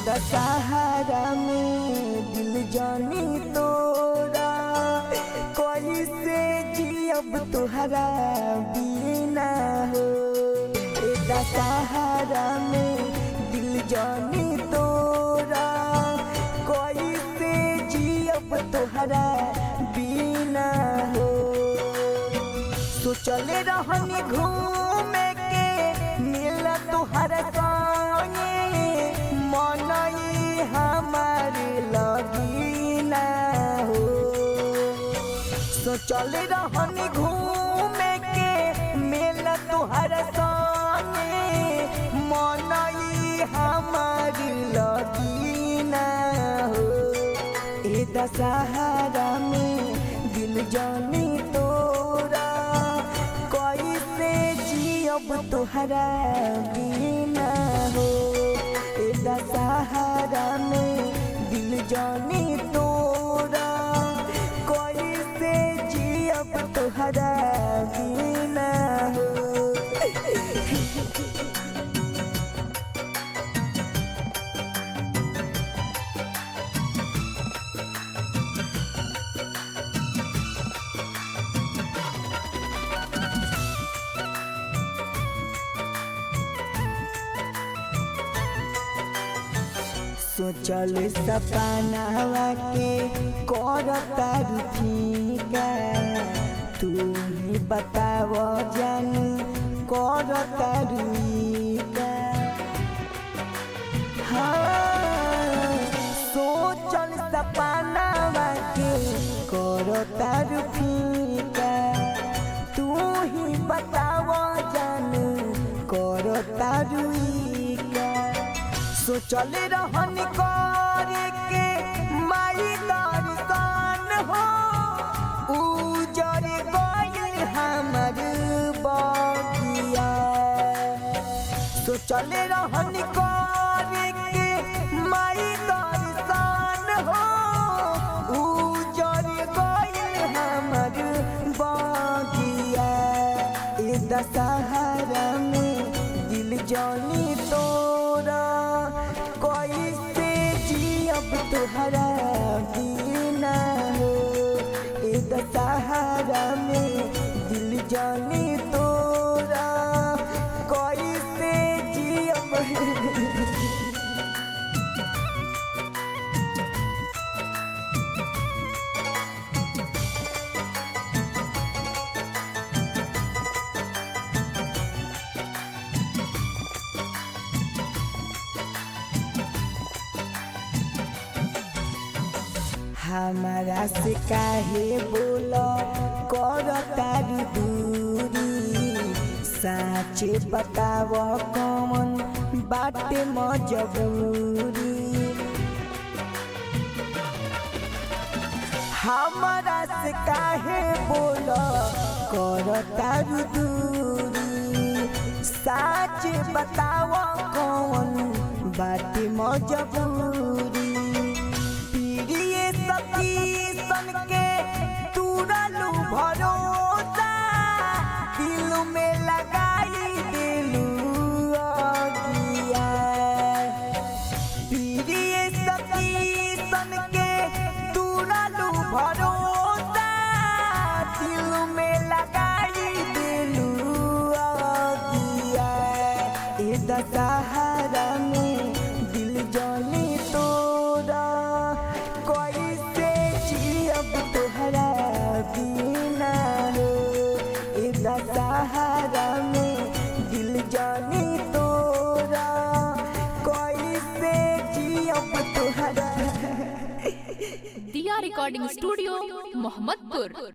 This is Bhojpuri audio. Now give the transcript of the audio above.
दशहरा में दिल जानी तोरा कैसे जियब तुहरा बिना हो। दशहरा में दिल जानी तोरा कैसे जियब तुहरा बिना हो। सोचले रहनी घूमे के मिला तुहरा संगे मनई हमारे लगीना हो। सोचले रहनी घूमे के मिला तुहरा संगे मनई हमारी लगीना हो। ए दशहरा में दिल जानी तोरा कैसे जियब तुहरा बिना हो। ए दशहरा में दिल जानी तोरा कैसे जियब तुहरा बिना हो। सोचल सपनावा के करता रुफिका तू ही बताव जानू करता रुइका। हाँ सोचल सपनावा के करता रुफिका तू ही बताव जानू करता रुइका। सोचल रहनी करे के माई दर्शन हो उजर गइल हमर बगिया। सोचल रहनी करे के माई दर्शन हो उजर गइल हमर बगिया। ए दशहरा में दिल जानी तोरा कैसे जियब तुहरा बिना हो। ए दशहरा में दिल जानी तोरा कैसे जियब। हमारा से काहे बोला करता दूरी साचे बताव कौन बाटे मजबूरी। हमारा से काहे बोला करता दूरी साचे बताव कौन बाटे मजबूरी। सन के तुरलू भरोसा दिल में लगाई दिलू अगिया। प्रिय सखी सन के तुरलू भरोसा दिल में लगाई दिलू अगिया। ए दशहरा में दिल जानी तोरा कैसे जियब तुहरा बिना हो। ए दशहरा में दिल जानी तोरा कैसे जियब तुहरा। दिया रिकॉर्डिंग स्टूडियो मोहम्मदपुर।